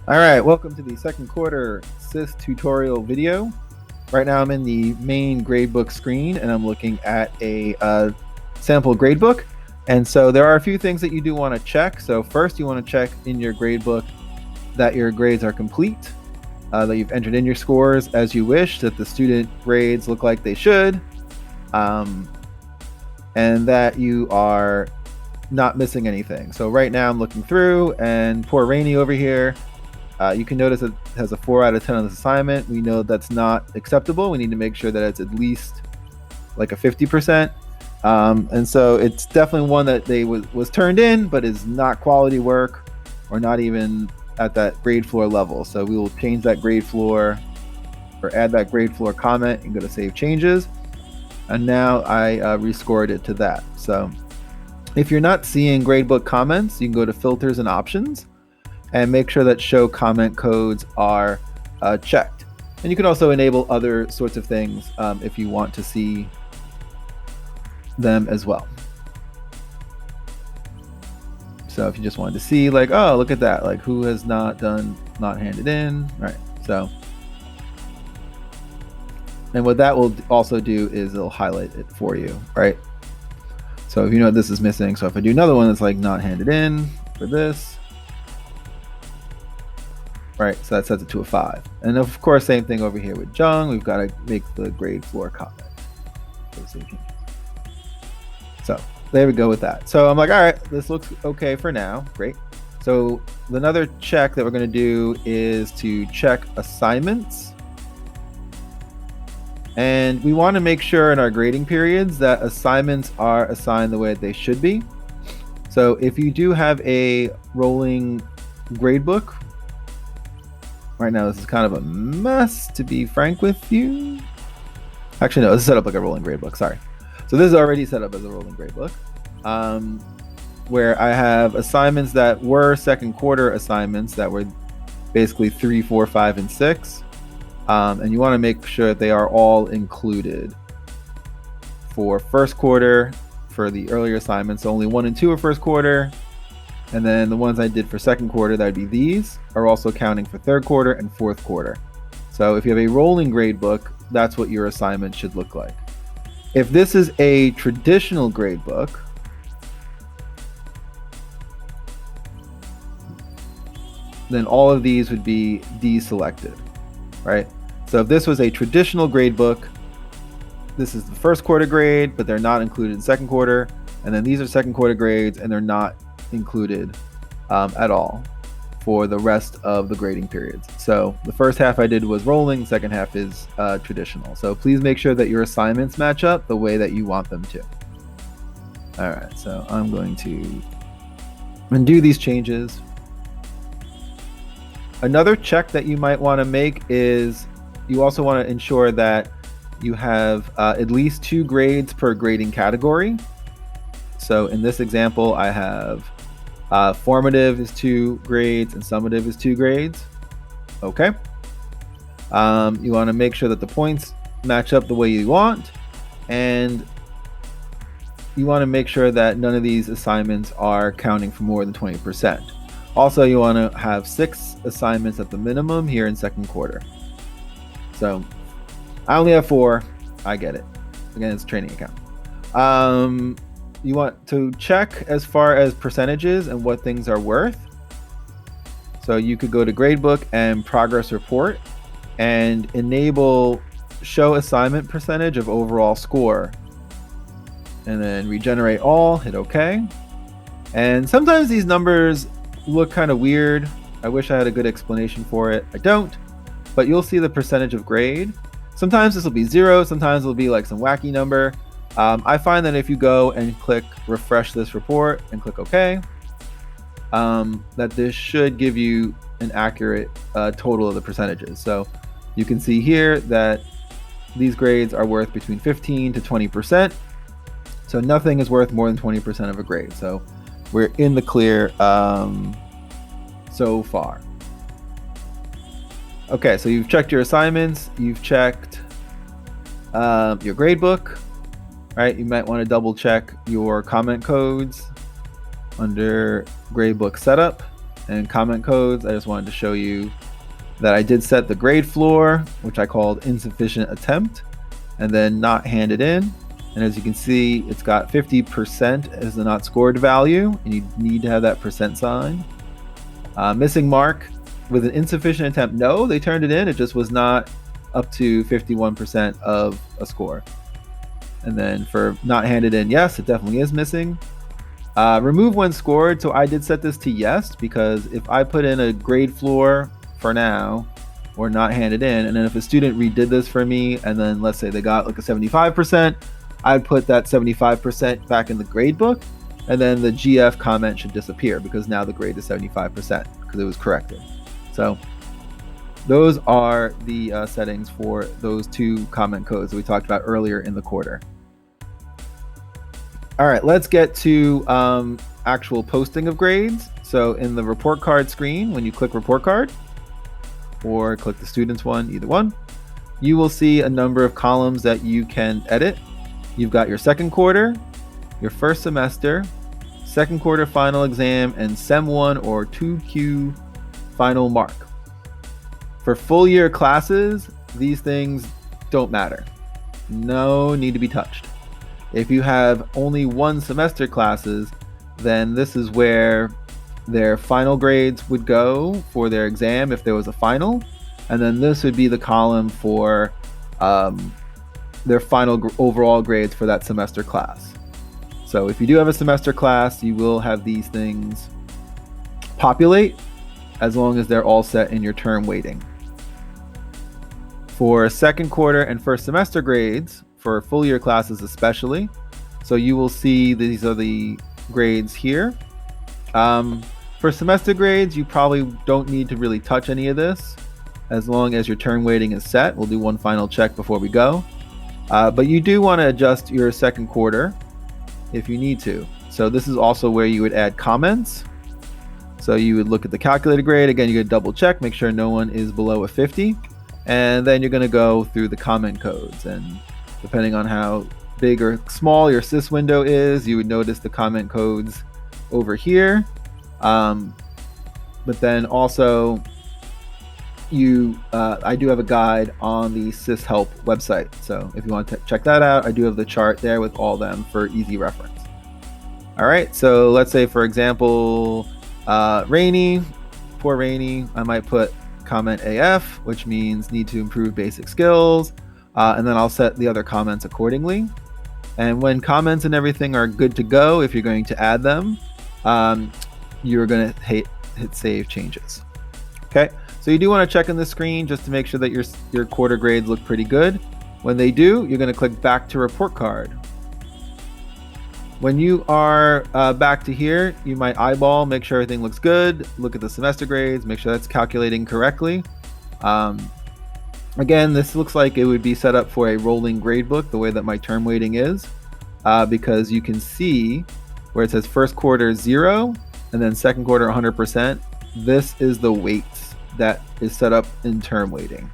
All right, welcome to the second quarter SIS tutorial video. Right now I'm in the main gradebook screen and I'm looking at a sample gradebook. And so there are a few things that you do want to check. So first you want to check in your gradebook that your grades are complete, that you've entered in your scores as you wish, that the student grades look like they should, and that you are not missing anything. So right now I'm looking through, and poor Rainy over here, you can notice it has a 4 out of 10 on this assignment. We know that's not acceptable. We need to make sure that it's at least like a 50%. And so it's definitely one that they was turned in, but is not quality work or not even at that grade floor level. So we will change that grade floor or add that grade floor comment and go to save changes. And now I rescored it to that. So if you're not seeing gradebook comments, you can go to filters and options and make sure that show comment codes are checked. And you can also enable other sorts of things if you want to see them as well. So if you just wanted to see like, oh, look at that, like who has not handed in, right? So, and what that will also do is it'll highlight it for you, right? So if you know this is missing, so if I do another one that's like not handed in for this, right, so that sets it to a 5. And of course, same thing over here with Jung. We've got to make the grade floor comment. So there we go with that. So I'm like, all right, this looks okay for now. Great. So another check that we're going to do is to check assignments. And we want to make sure in our grading periods that assignments are assigned the way they should be. So if you do have a rolling gradebook, right now this is kind of a mess, to be frank with you. Actually, no, this is set up like a rolling gradebook, sorry. So this is already set up as a rolling gradebook, where I have assignments that were second quarter assignments that were basically 3, 4, 5, and 6. And you want to make sure that they are all included. For first quarter, for the earlier assignments, only 1 and 2 are first quarter. And then the ones I did for second quarter, that would be these, are also counting for third quarter and fourth quarter. So if you have a rolling gradebook, that's what your assignment should look like. If this is a traditional gradebook, then all of these would be deselected, right? So if this was a traditional gradebook, this is the first quarter grade, but they're not included in second quarter. And then these are second quarter grades and they're not included at all for the rest of the grading periods. So the first half I did was rolling, second half is traditional. So please make sure that your assignments match up the way that you want them to. All right, so I'm going to undo these changes. Another check that you might want to make is you also want to ensure that you have at least 2 grades per grading category. So in this example, I have formative is 2 grades and summative is 2 grades. Okay. You want to make sure that the points match up the way you want, and you want to make sure that none of these assignments are counting for more than 20%. Also, you want to have 6 assignments at the minimum here in second quarter. So I only have 4. I get it. Again, it's a training account. You want to check as far as percentages and what things are worth. So you could go to gradebook and progress report and enable show assignment percentage of overall score. And then regenerate all, hit OK. And sometimes these numbers look kind of weird. I wish I had a good explanation for it. I don't, but you'll see the percentage of grade. Sometimes this will be 0, sometimes it'll be like some wacky number. I find that if you go and click refresh this report and click OK, that this should give you an accurate total of the percentages. So you can see here that these grades are worth between 15 to 20%. So nothing is worth more than 20% of a grade. So we're in the clear so far. Okay, so you've checked your assignments, you've checked your gradebook, right? You might want to double check your comment codes under gradebook setup. and comment codes, I just wanted to show you that I did set the grade floor, which I called insufficient attempt, and then not handed in. And as you can see, it's got 50% as the not scored value, and you need to have that percent sign. Missing mark with an insufficient attempt, no, they turned it in, it just was not up to 51% of a score. And then for not handed in, yes, it definitely is missing. Remove when scored, so I did set this to yes, because if I put in a grade floor for now, or not handed in, and then if a student redid this for me, and then let's say they got like a 75%, I'd put that 75% back in the grade book, and then the GF comment should disappear because now the grade is 75% because it was corrected. So those are the settings for those two comment codes that we talked about earlier in the quarter. All right, let's get to actual posting of grades. So in the report card screen, when you click report card, or click the students one, either one, you will see a number of columns that you can edit. You've got your second quarter, your first semester, second quarter final exam, and Sem 1 or 2Q final mark. For full year classes, these things don't matter. No need to be touched. If you have only one semester classes, then this is where their final grades would go for their exam if there was a final, and then this would be the column for their final overall grades for that semester class. So if you do have a semester class, you will have these things populate as long as they're all set in your term weighting. For second quarter and first semester grades, for full year classes especially, so you will see these are the grades here. For semester grades, you probably don't need to really touch any of this as long as your term weighting is set. We'll do one final check before we go. But you do want to adjust your second quarter if you need to. So this is also where you would add comments. So you would look at the calculated grade. Again, you're going to double check, make sure no one is below a 50. And then you're going to go through the comment codes. And depending on how big or small your SIS window is, you would notice the comment codes over here. But then also I do have a guide on the SIS help website. So if you want to check that out, I do have the chart there with all them for easy reference. All right, so let's say for example, Rainy, poor Rainy, I might put comment AF, which means need to improve basic skills. And then I'll set the other comments accordingly. And when comments and everything are good to go, if you're going to add them, you're going to hit save changes. Okay, so you do want to check on the screen just to make sure that your quarter grades look pretty good. When they do, you're going to click back to report card. When you are back to here, you might eyeball, make sure everything looks good, look at the semester grades, make sure that's calculating correctly. Again, this looks like it would be set up for a rolling grade book, the way that my term weighting is, because you can see where it says first quarter 0 and then second quarter 100%. This is the weights that is set up in term weighting.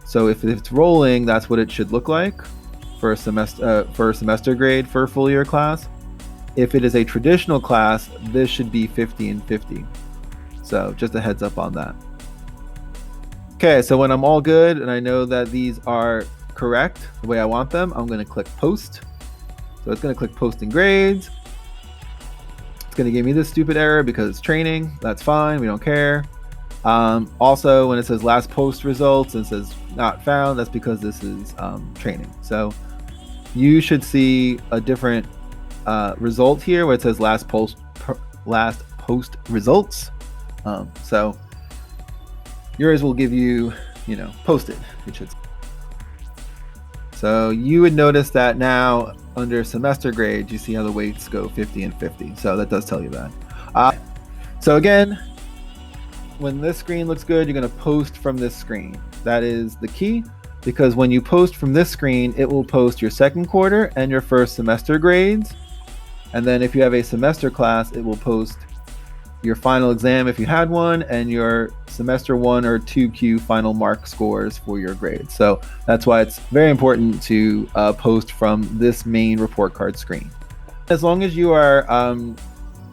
So if it's rolling, that's what it should look like for a semester grade for a full year class. If it is a traditional class, this should be 50 and 50. So just a heads up on that. Okay, so when I'm all good and I know that these are correct the way I want them, I'm going to click post. So it's going to click posting grades. It's going to give me this stupid error because it's training. That's fine, we don't care. Also, when it says last post results and it says not found, that's because this is training. So you should see a different result here where it says last post results. So yours will give you, posted, it should. So you would notice that now under semester grades, you see how the weights go 50 and 50. So that does tell you that. So again, when this screen looks good, you're going to post from this screen. That is the key, because when you post from this screen, it will post your second quarter and your first semester grades. And then if you have a semester class, it will post your final exam if you had one, and your semester 1 or 2Q final mark scores for your grades. So that's why it's very important to post from this main report card screen. As long as you are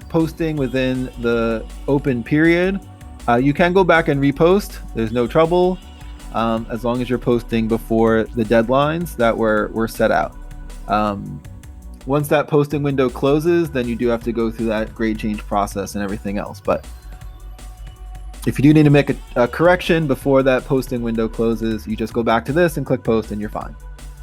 posting within the open period, you can go back and repost. There's no trouble, as long as you're posting before the deadlines that were set out. Once that posting window closes, then you do have to go through that grade change process and everything else. But if you do need to make a correction before that posting window closes, you just go back to this and click post and you're fine.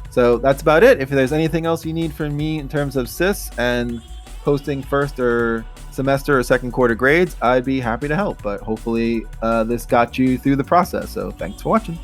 So that's about it. If there's anything else you need from me in terms of SIS and posting first or semester or second quarter grades, I'd be happy to help. But hopefully this got you through the process. So thanks for watching.